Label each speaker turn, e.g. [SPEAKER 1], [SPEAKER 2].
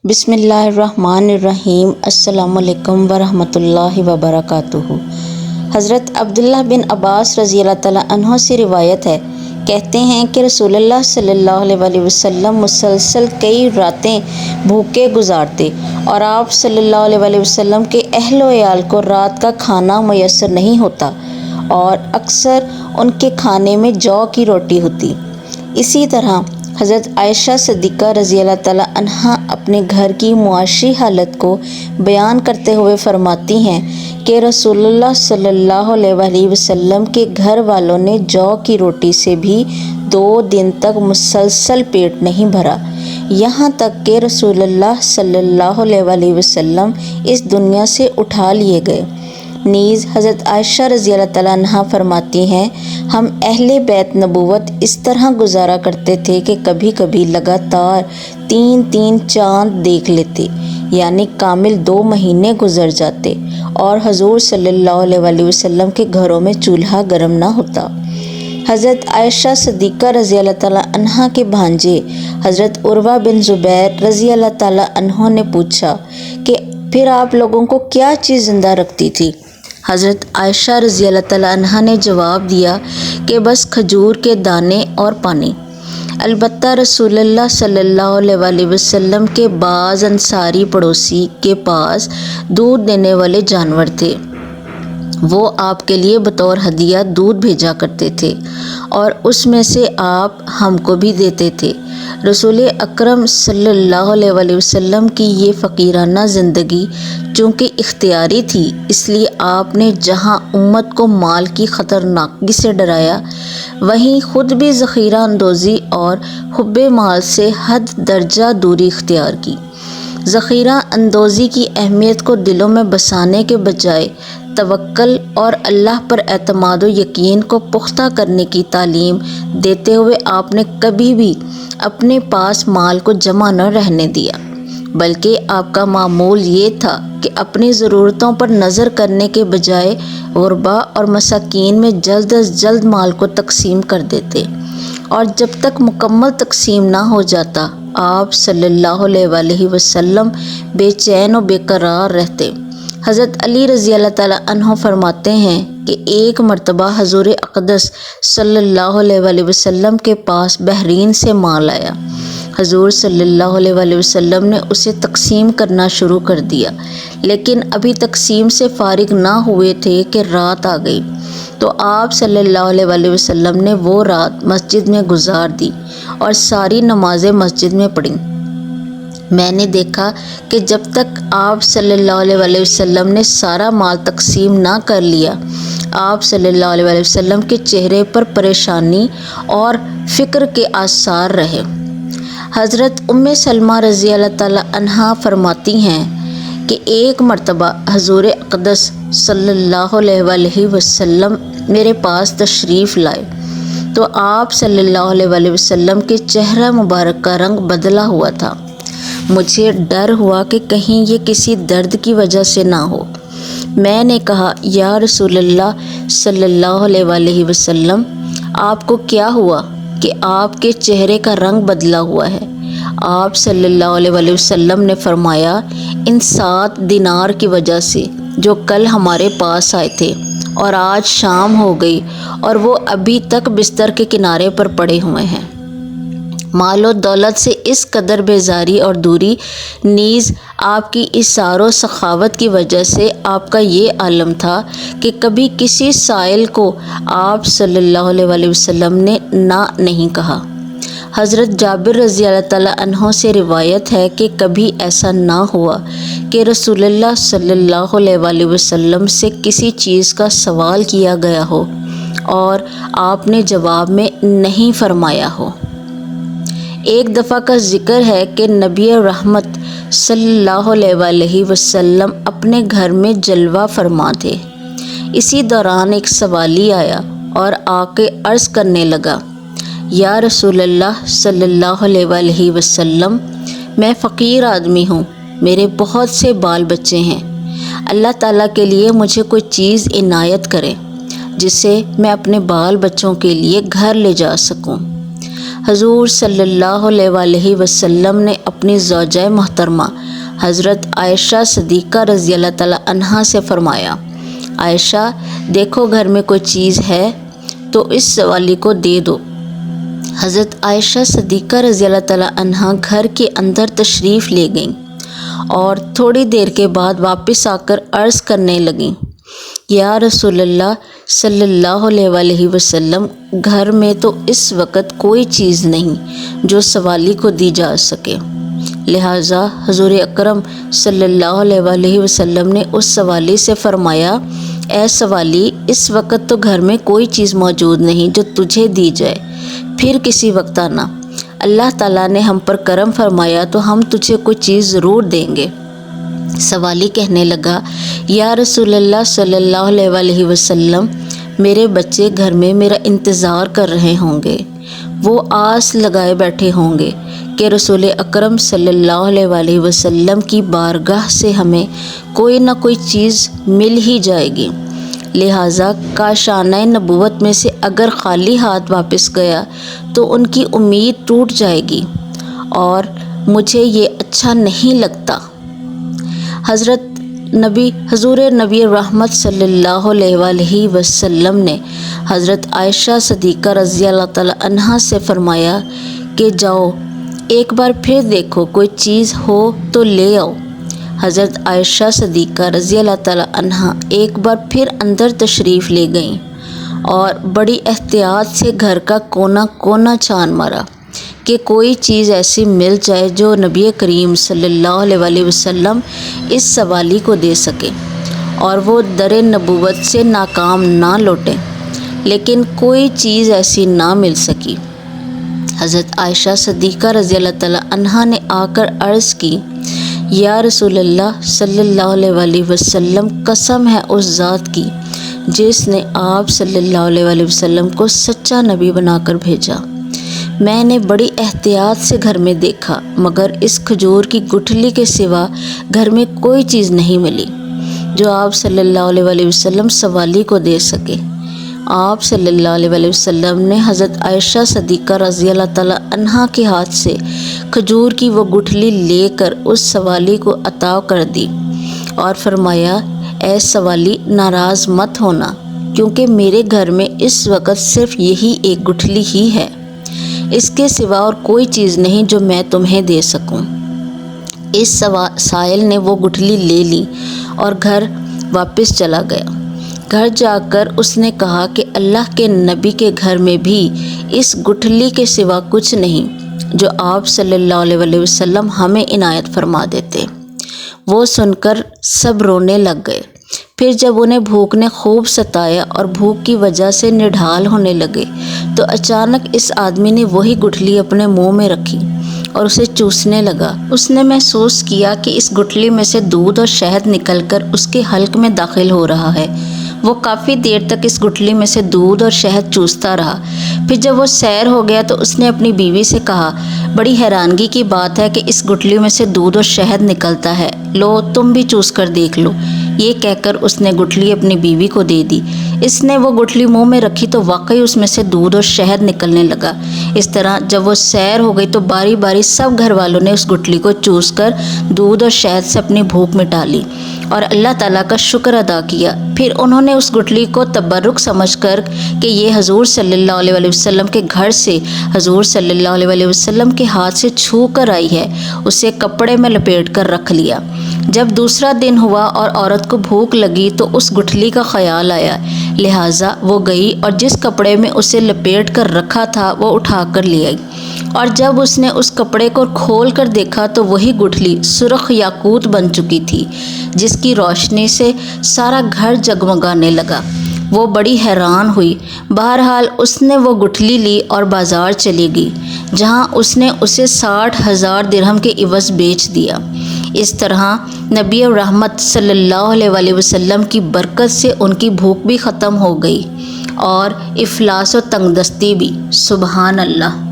[SPEAKER 1] بسم اللہ الرحمن الرحیم۔ السلام علیکم ورحمۃ اللہ وبرکاتہ۔ حضرت عبداللہ بن عباس رضی اللہ تعالیٰ عنہ سے روایت ہے، کہتے ہیں کہ رسول اللہ صلی اللہ علیہ وسلم مسلسل کئی راتیں بھوکے گزارتے اور آپ صلی اللہ علیہ وسلم کے اہل و عیال کو رات کا کھانا میسر نہیں ہوتا اور اکثر ان کے کھانے میں جو کی روٹی ہوتی۔ اسی طرح حضرت عائشہ صدیقہ رضی اللہ تعالیٰ عنہا اپنے گھر کی معاشی حالت کو بیان کرتے ہوئے فرماتی ہیں کہ رسول اللہ صلی اللہ علیہ وسلم کے گھر والوں نے جو کی روٹی سے بھی 2 دن تک مسلسل پیٹ نہیں بھرا، یہاں تک کہ رسول اللہ صلی اللہ علیہ وسلم اس دنیا سے اٹھا لیے گئے۔ نیز حضرت عائشہ رضی اللہ تعالیٰ عنہا فرماتی ہیں، ہم اہل بیت نبوت اس طرح گزارا کرتے تھے کہ کبھی کبھی لگاتار 3 چاند دیکھ لیتے، یعنی کامل 2 مہینے گزر جاتے اور حضور صلی اللہ علیہ وسلم کے گھروں میں چولہا گرم نہ ہوتا۔ حضرت عائشہ صدیقہ رضی اللہ تعالیٰ عنہا کے بھانجے حضرت عروہ بن زبیر رضی اللہ تعالیٰ عنہ نے پوچھا کہ پھر آپ لوگوں کو کیا چیز زندہ رکھتی تھی؟ حضرت عائشہ رضی اللہ تعالیٰ عنہا نے جواب دیا کہ بس کھجور کے دانے اور پانی۔ البتہ رسول اللہ صلی اللہ علیہ وسلم کے بعض انصاری پڑوسی کے پاس دودھ دینے والے جانور تھے، وہ آپ کے لیے بطور ہدیہ دودھ بھیجا کرتے تھے اور اس میں سے آپ ہم کو بھی دیتے تھے۔ رسول اکرم صلی اللہ علیہ وسلم کی یہ فقیرانہ زندگی چونکہ اختیاری تھی، اس لیے آپ نے جہاں امت کو مال کی خطرناکی سے ڈرایا، وہیں خود بھی ذخیرہ اندوزی اور حب مال سے حد درجہ دوری اختیار کی۔ ذخیرہ اندوزی کی اہمیت کو دلوں میں بسانے کے بجائے توکل اور اللہ پر اعتماد و یقین کو پختہ کرنے کی تعلیم دیتے ہوئے آپ نے کبھی بھی اپنے پاس مال کو جمع نہ رہنے دیا، بلکہ آپ کا معمول یہ تھا کہ اپنی ضرورتوں پر نظر کرنے کے بجائے غربا اور مساکین میں جلد از جلد مال کو تقسیم کر دیتے، اور جب تک مکمل تقسیم نہ ہو جاتا آپ صلی اللہ علیہ وسلم بے چین و بے قرار رہتے۔ حضرت علی رضی اللہ تعالیٰ عنہ فرماتے ہیں کہ ایک مرتبہ حضور اقدس صلی اللہ علیہ وسلم کے پاس بحرین سے مال آیا۔ حضور صلی اللہ علیہ وسلم نے اسے تقسیم کرنا شروع کر دیا، لیکن ابھی تقسیم سے فارغ نہ ہوئے تھے کہ رات آ گئی، تو آپ صلی اللہ علیہ وسلم نے وہ رات مسجد میں گزار دی اور ساری نمازیں مسجد میں پڑھیں۔ میں نے دیکھا کہ جب تک آپ صلی اللہ علیہ وسلم نے سارا مال تقسیم نہ کر لیا، آپ صلی اللہ علیہ وسلم کے چہرے پر پریشانی اور فکر کے آثار رہے۔ حضرت ام سلمہ رضی اللہ تعالیٰ عنہا فرماتی ہیں کہ ایک مرتبہ حضور اقدس صلی اللہ علیہ وسلم میرے پاس تشریف لائے تو آپ صلی اللہ علیہ وسلم کے چہرہ مبارک کا رنگ بدلا ہوا تھا۔ مجھے ڈر ہوا کہ کہیں یہ کسی درد کی وجہ سے نہ ہو۔ میں نے کہا، یا رسول اللہ صلی اللہ علیہ وسلم، آپ کو کیا ہوا کہ آپ کے چہرے کا رنگ بدلا ہوا ہے؟ آپ صلی اللہ علیہ وسلم نے فرمایا، ان 7 دینار کی وجہ سے جو کل ہمارے پاس آئے تھے اور آج شام ہو گئی اور وہ ابھی تک بستر کے کنارے پر پڑے ہوئے ہیں۔ مال و دولت سے اس قدر بیزاری اور دوری، نیز آپ کی اثار و سخاوت کی وجہ سے آپ کا یہ عالم تھا کہ کبھی کسی سائل کو آپ صلی اللہ علیہ وسلم نے نہ نہیں کہا۔ حضرت جابر رضی اللہ تعالیٰ عنہ سے روایت ہے کہ کبھی ایسا نہ ہوا کہ رسول اللہ صلی اللہ علیہ وسلم سے کسی چیز کا سوال کیا گیا ہو اور آپ نے جواب میں نہیں فرمایا ہو۔ ایک دفعہ کا ذکر ہے کہ نبی رحمت صلی اللہ علیہ وسلم اپنے گھر میں جلوہ فرما تھے۔ اسی دوران ایک سوالی آیا اور آ کے عرض کرنے لگا، یا رسول اللہ صلی اللہ علیہ وسلم، میں فقیر آدمی ہوں، میرے بہت سے بال بچے ہیں، اللہ تعالیٰ کے لیے مجھے کوئی چیز عنایت کرے جسے میں اپنے بال بچوں کے لیے گھر لے جا سکوں۔ حضور صلی اللہ علیہ وآلہ وسلم نے اپنی زوجہ محترمہ حضرت عائشہ صدیقہ رضی اللہ تعالیٰ عنہا سے فرمایا، عائشہ دیکھو گھر میں کوئی چیز ہے تو اس سوالی کو دے دو۔ حضرت عائشہ صدیقہ رضی اللہ تعالیٰ عنہا گھر کے اندر تشریف لے گئیں اور تھوڑی دیر کے بعد واپس آ کر عرض کرنے لگیں، یا رسول اللہ صلی اللہ علیہ وآلہ وسلم، گھر میں تو اس وقت کوئی چیز نہیں جو سوالی کو دی جا سکے، لہٰذا حضور اکرم صلی اللہ علیہ وآلہ وسلم نے اس سوالی سے فرمایا، اے سوالی، اس وقت تو گھر میں کوئی چیز موجود نہیں جو تجھے دی جائے، پھر کسی وقت آنا، اللہ تعالیٰ نے ہم پر کرم فرمایا تو ہم تجھے کوئی چیز ضرور دیں گے۔ سوالی کہنے لگا، یا رسول اللہ صلی اللہ علیہ وآلہ وسلم، میرے بچے گھر میں میرا انتظار کر رہے ہوں گے، وہ آس لگائے بیٹھے ہوں گے کہ رسول اکرم صلی اللہ علیہ وآلہ وسلم کی بارگاہ سے ہمیں کوئی نہ کوئی چیز مل ہی جائے گی، لہٰذا کاشانہ نبوت میں سے اگر خالی ہاتھ واپس گیا تو ان کی امید ٹوٹ جائے گی اور مجھے یہ اچھا نہیں لگتا۔ حضور نبی رحمت صلی اللہ علیہ وآلہ وسلم نے حضرت عائشہ صدیقہ رضی اللہ تعالیٰ عنہا سے فرمایا کہ جاؤ ایک بار پھر دیکھو کوئی چیز ہو تو لے آؤ۔ حضرت عائشہ صدیقہ رضی اللہ تعالیٰ عنہا ایک بار پھر اندر تشریف لے گئیں اور بڑی احتیاط سے گھر کا کونا کونا چھان مارا کہ کوئی چیز ایسی مل جائے جو نبی کریم صلی اللہ علیہ وآلہ وسلم اس سوالی کو دے سکے اور وہ در نبوت سے ناکام نہ لوٹیں، لیکن کوئی چیز ایسی نہ مل سکی۔ حضرت عائشہ صدیقہ رضی اللہ تعالیٰ عنہا نے آ کر عرض کی، یا رسول اللہ صلی اللہ علیہ وآلہ وسلم، قسم ہے اس ذات کی جس نے آپ صلی اللہ علیہ وآلہ وسلم کو سچا نبی بنا کر بھیجا، میں نے بڑی احتیاط سے گھر میں دیکھا مگر اس کھجور کی گٹھلی کے سوا گھر میں کوئی چیز نہیں ملی جو آپ صلی اللہ علیہ وآلہ وسلم سوالی کو دے سکے۔ آپ صلی اللہ علیہ وآلہ وسلم نے حضرت عائشہ صدیقہ رضی اللہ تعالیٰ عنہا کے ہاتھ سے کھجور کی وہ گٹھلی لے کر اس سوالی کو عطا کر دی اور فرمایا، اے سوالی، ناراض مت ہونا کیونکہ میرے گھر میں اس وقت صرف یہی ایک گٹھلی ہی ہے، اس کے سوا اور کوئی چیز نہیں جو میں تمہیں دے سکوں۔ اس سائل نے وہ گٹھلی لے لی اور گھر واپس چلا گیا۔ گھر جا کر اس نے کہا کہ اللہ کے نبی کے گھر میں بھی اس گٹھلی کے سوا کچھ نہیں جو آپ صلی اللہ علیہ وآلہ وسلم ہمیں عنایت فرما دیتے۔ وہ سن کر سب رونے لگ گئے۔ پھر جب انہیں بھوک نے خوب ستایا اور بھوک کی وجہ سے نڈھال ہونے لگے تو اچانک اس آدمی نے وہی گٹھلی اپنے منہ میں رکھی اور اسے چوسنے لگا۔ اس نے محسوس کیا کہ اس گٹھلی میں سے دودھ اور شہد نکل کر اس کے حلق میں داخل ہو رہا ہے۔ وہ کافی دیر تک اس گٹھلی میں سے دودھ اور شہد چوستا رہا۔ پھر جب وہ سیر ہو گیا تو اس نے اپنی بیوی سے کہا، بڑی حیرانگی کی بات ہے کہ اس گٹھلی میں سے دودھ اور شہد نکلتا ہے، لو تم بھی چوس کر دیکھ لو۔ یہ کہہ کر اس نے گٹھلی اپنی بیوی کو دے دی۔ اس نے وہ گٹھلی منہ میں رکھی تو واقعی اس میں سے دودھ اور شہد نکلنے لگا۔ اس طرح جب وہ سیر ہو گئی تو باری باری سب گھر والوں نے اس گٹھلی کو چوس کر دودھ اور شہد سے اپنی بھوک مٹا لی اور اللہ تعالیٰ کا شکر ادا کیا۔ پھر انہوں نے اس گٹھلی کو تبرک سمجھ کر کہ یہ حضور صلی اللہ علیہ وآلہ وسلم کے گھر سے حضور صلی اللہ علیہ وآلہ وسلم کے ہاتھ سے چھو کر آئی ہے، اسے کپڑے میں لپیٹ کر رکھ لیا۔ جب دوسرا دن ہوا اور عورت کو بھوک لگی تو اس گٹھلی کا خیال آیا، لہٰذا وہ گئی اور جس کپڑے میں اسے لپیٹ کر رکھا تھا وہ اٹھا کر لے آئی، اور جب اس نے اس کپڑے کو کھول کر دیکھا تو وہی گٹھلی سرخ یاقوت بن چکی تھی جس کی روشنی سے سارا گھر جگمگانے لگا۔ وہ بڑی حیران ہوئی۔ بہرحال اس نے وہ گٹھلی لی اور بازار چلی گئی جہاں اس نے اسے 60,000 درہم کے عوض بیچ دیا۔ اس طرح نبی رحمت صلی اللہ علیہ وآلہ وسلم کی برکت سے ان کی بھوک بھی ختم ہو گئی اور افلاس و تنگ دستی بھی۔ سبحان اللہ۔